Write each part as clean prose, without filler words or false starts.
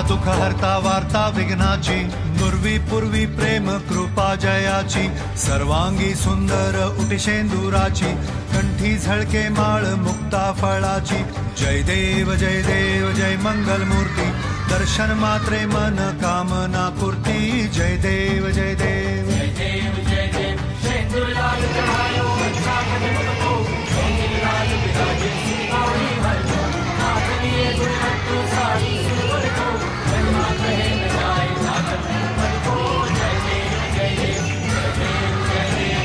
दुःख हरता वार्ता विघ्नाची, नुर्वी पूर्वी प्रेम कृपा जयाची, सर्वांगी सुंदर उटिशेंदुराची, कंठी झळके माळ मुक्ता फळाची। जय देव जय मंगल मूर्ती, दर्शन मात्रे मन कामना पूर्ती। जय देव जय देव जय देव जय देव शेंदुलाल चढ़ायो अच्छा भजनको, शेंदुलाल विराजे सिंहावली हरको, नाथ लिए गुणवंतु सारी सुर को, जन्मा कहे न जाए सागर पद को। जय देव जय देव जय देव जय देव।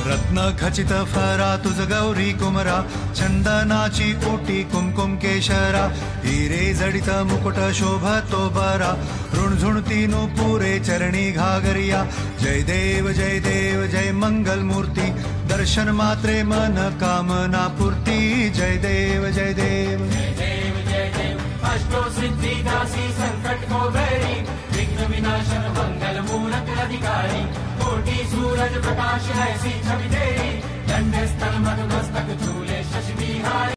रत्न खचित फरा तुझ गौरी कुमरा, चंदनाची ओटी कुमकुम केशरा, हिरे जडित मुकुट शोभतो बरा, ऋणझुणती नुपुरे चरणी घागरिया। जय देव जय मंगल मूर्ती, दर्शन मात्रे मन कामना पूर्ती। जय देव जय देव जय देव जय देव अष्टो सिद्धि दासी संकट को बैरी, विघ्न विनाशन मंगल मूरत अधिकारी, कोटि सूरज प्रकाश ऐसी छवि तेरी, दंड स्थल मधुमस्तक झूले शशि बिहारी।